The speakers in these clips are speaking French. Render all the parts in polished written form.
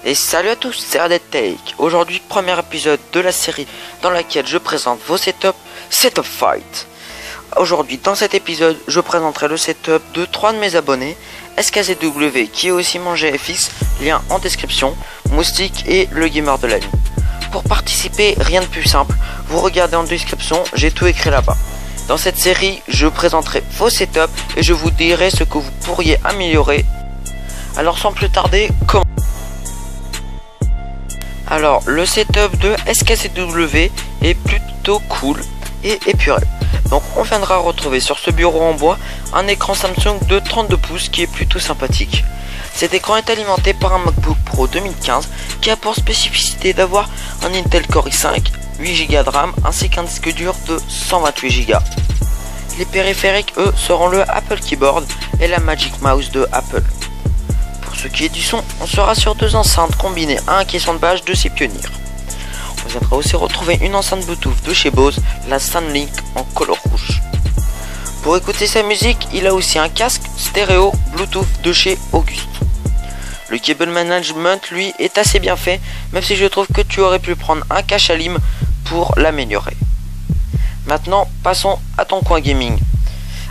Et salut à tous, c'est RDTech. Aujourd'hui, premier épisode de la série dans laquelle je présente vos setup Fight. Aujourd'hui, dans cet épisode, je présenterai le setup de 3 de mes abonnés, SKZW qui est aussi mon GFX, lien en description, Moustique et le gamer de la nuit. Pour participer, rien de plus simple, vous regardez en description, j'ai tout écrit là-bas. Dans cette série, je présenterai vos setups et je vous dirai ce que vous pourriez améliorer. Alors sans plus tarder, commençons. Alors, le setup de SKZW est plutôt cool et épuré. Donc on viendra retrouver sur ce bureau en bois un écran Samsung de 32 pouces qui est plutôt sympathique. Cet écran est alimenté par un MacBook Pro 2015 qui a pour spécificité d'avoir un Intel Core i5, 8 Go de RAM ainsi qu'un disque dur de 128 Go. Les périphériques eux seront le Apple Keyboard et la Magic Mouse de Apple. Pour ce qui est du son, on sera sur 2 enceintes combinées à un caisson de base de chez Pioneer. On viendra aussi retrouver une enceinte Bluetooth de chez Bose, la Soundlink en couleur rouge. Pour écouter sa musique, il a aussi un casque stéréo Bluetooth de chez Auguste. Le cable management lui est assez bien fait, même si je trouve que tu aurais pu prendre un cache à lime pour l'améliorer. Maintenant, passons à ton coin gaming.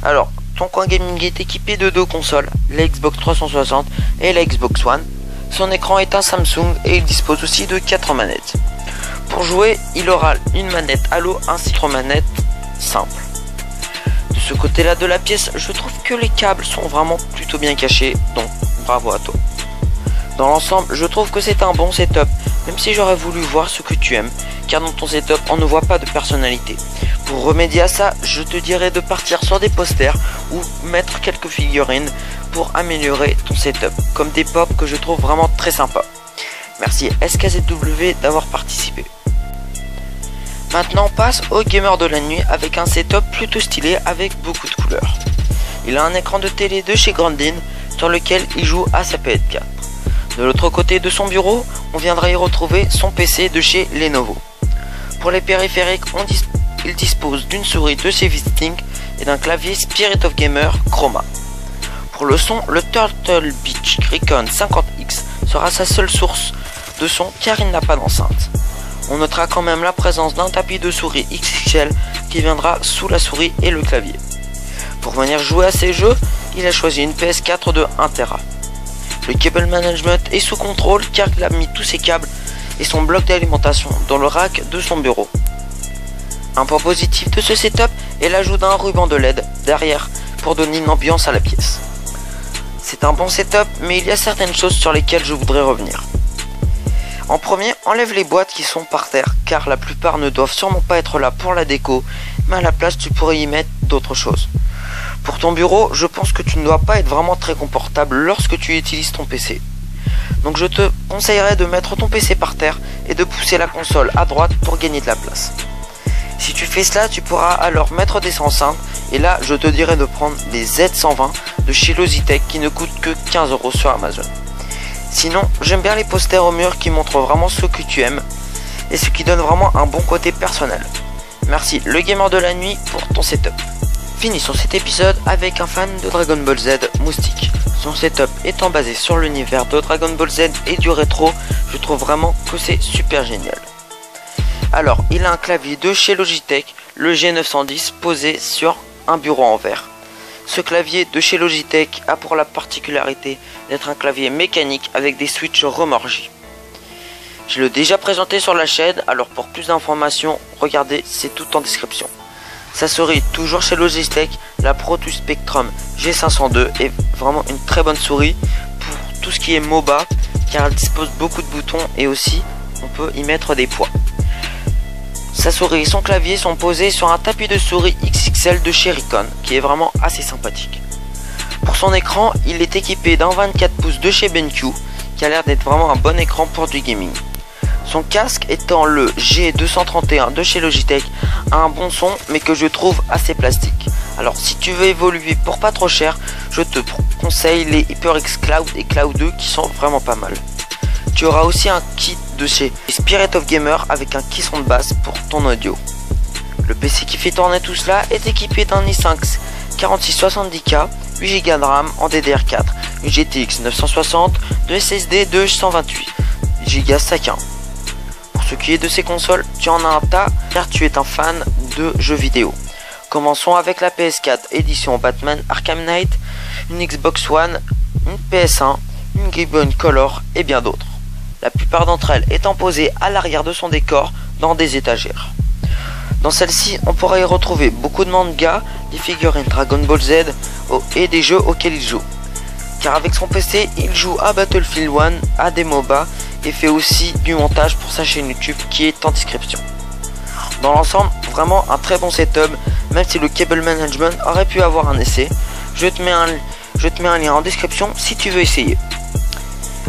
Alors, ton coin gaming est équipé de 2 consoles, la Xbox 360 et la Xbox One. Son écran est un Samsung et il dispose aussi de 4 manettes. Pour jouer, il aura une manette Halo ainsi que 3 manettes simples. De ce côté-là de la pièce, je trouve que les câbles sont vraiment plutôt bien cachés, donc bravo à toi. Dans l'ensemble, je trouve que c'est un bon setup, même si j'aurais voulu voir ce que tu aimes, car dans ton setup, on ne voit pas de personnalité. Pour remédier à ça, je te dirais de partir sur des posters ou mettre quelques figurines pour améliorer ton setup, comme des pops que je trouve vraiment très sympas. Merci SKZW d'avoir participé. Maintenant, on passe au gamer de la nuit avec un setup plutôt stylé avec beaucoup de couleurs. Il a un écran de télé de chez Grandin sur lequel il joue à sa PS4. De l'autre côté de son bureau, on viendra y retrouver son PC de chez Lenovo. Pour les périphériques, il dispose d'une souris de chez Visiting et d'un clavier Spirit of Gamer Chroma. Pour le son, le Turtle Beach Recon 50X sera sa seule source de son car il n'a pas d'enceinte. On notera quand même la présence d'un tapis de souris XXL qui viendra sous la souris et le clavier. Pour venir jouer à ces jeux, il a choisi une PS4 de 1 Tera. Le cable management est sous contrôle car il a mis tous ses câbles et son bloc d'alimentation dans le rack de son bureau. Un point positif de ce setup est l'ajout d'un ruban de LED derrière pour donner une ambiance à la pièce. C'est un bon setup, mais il y a certaines choses sur lesquelles je voudrais revenir. En premier, enlève les boîtes qui sont par terre, car la plupart ne doivent sûrement pas être là pour la déco, mais à la place tu pourrais y mettre d'autres choses. Pour ton bureau, je pense que tu ne dois pas être vraiment très confortable lorsque tu utilises ton PC. Donc je te conseillerais de mettre ton PC par terre et de pousser la console à droite pour gagner de la place. Si tu fais cela, tu pourras alors mettre des enceintes, et là je te dirais de prendre des Z120 de chez Logitech qui ne coûtent que 15 € sur Amazon. Sinon, j'aime bien les posters au mur qui montrent vraiment ce que tu aimes et ce qui donne vraiment un bon côté personnel. Merci le gamer de la nuit pour ton setup. Finissons cet épisode avec un fan de Dragon Ball Z, Moustique. Son setup étant basé sur l'univers de Dragon Ball Z et du rétro, je trouve vraiment que c'est super génial. Alors, il a un clavier de chez Logitech, le G910, posé sur un bureau en verre. Ce clavier de chez Logitech a pour la particularité d'être un clavier mécanique avec des switches remorgés. Je l'ai déjà présenté sur la chaîne, alors pour plus d'informations, regardez, c'est tout en description. Sa souris, toujours chez Logitech, la Protus Spectrum G502 est vraiment une très bonne souris pour tout ce qui est MOBA, car elle dispose beaucoup de boutons et aussi on peut y mettre des poids. Sa souris et son clavier sont posés sur un tapis de souris XXL de chez Recon, qui est vraiment assez sympathique. Pour son écran, il est équipé d'un 24 pouces de chez BenQ, qui a l'air d'être vraiment un bon écran pour du gaming. Son casque étant le G231 de chez Logitech a un bon son, mais que je trouve assez plastique. Alors si tu veux évoluer pour pas trop cher, je te conseille les HyperX Cloud et Cloud 2 qui sont vraiment pas mal. Tu auras aussi un kit de chez Spirit of Gamer avec un caisson de basse pour ton audio. Le PC qui fait tourner tout cela est équipé d'un i5 4670K, 8 Go de RAM en DDR4, une GTX 960, de SSD de 128, Go chacun. Pour ce qui est de ces consoles, tu en as un tas car tu es un fan de jeux vidéo. Commençons avec la PS4 édition Batman Arkham Knight, une Xbox One, une PS1, une Game Boy Color et bien d'autres. La plupart d'entre elles étant posées à l'arrière de son décor dans des étagères. Dans celle-ci, on pourra y retrouver beaucoup de mangas, des figurines Dragon Ball Z et des jeux auxquels il joue. Car avec son PC, il joue à Battlefield 1, à des MOBA et fait aussi du montage pour sa chaîne YouTube qui est en description. Dans l'ensemble, vraiment un très bon setup, même si le cable management aurait pu avoir un essai. Je te mets un lien en description si tu veux essayer.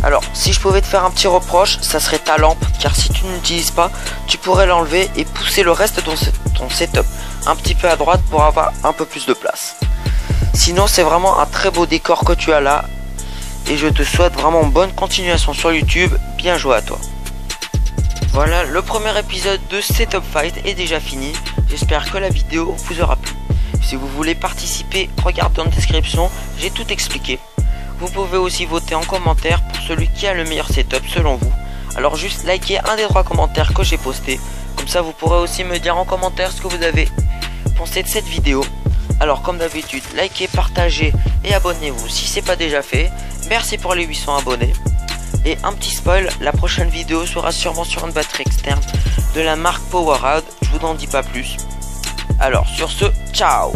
Alors, si je pouvais te faire un petit reproche, ça serait ta lampe, car si tu ne l'utilises pas, tu pourrais l'enlever et pousser le reste de ton setup un petit peu à droite pour avoir un peu plus de place. Sinon, c'est vraiment un très beau décor que tu as là, et je te souhaite vraiment bonne continuation sur YouTube. Bien joué à toi. Voilà, le premier épisode de Setup Fight est déjà fini. J'espère que la vidéo vous aura plu. Si vous voulez participer, regardez dans la description, j'ai tout expliqué. Vous pouvez aussi voter en commentaire pour celui qui a le meilleur setup selon vous. Alors juste likez un des 3 commentaires que j'ai posté. Comme ça vous pourrez aussi me dire en commentaire ce que vous avez pensé de cette vidéo. Alors comme d'habitude, likez, partagez et abonnez-vous si c'est pas déjà fait. Merci pour les 800 abonnés. Et un petit spoil, la prochaine vidéo sera sûrement sur une batterie externe de la marque Powerade. Je vous en dis pas plus. Alors sur ce, ciao.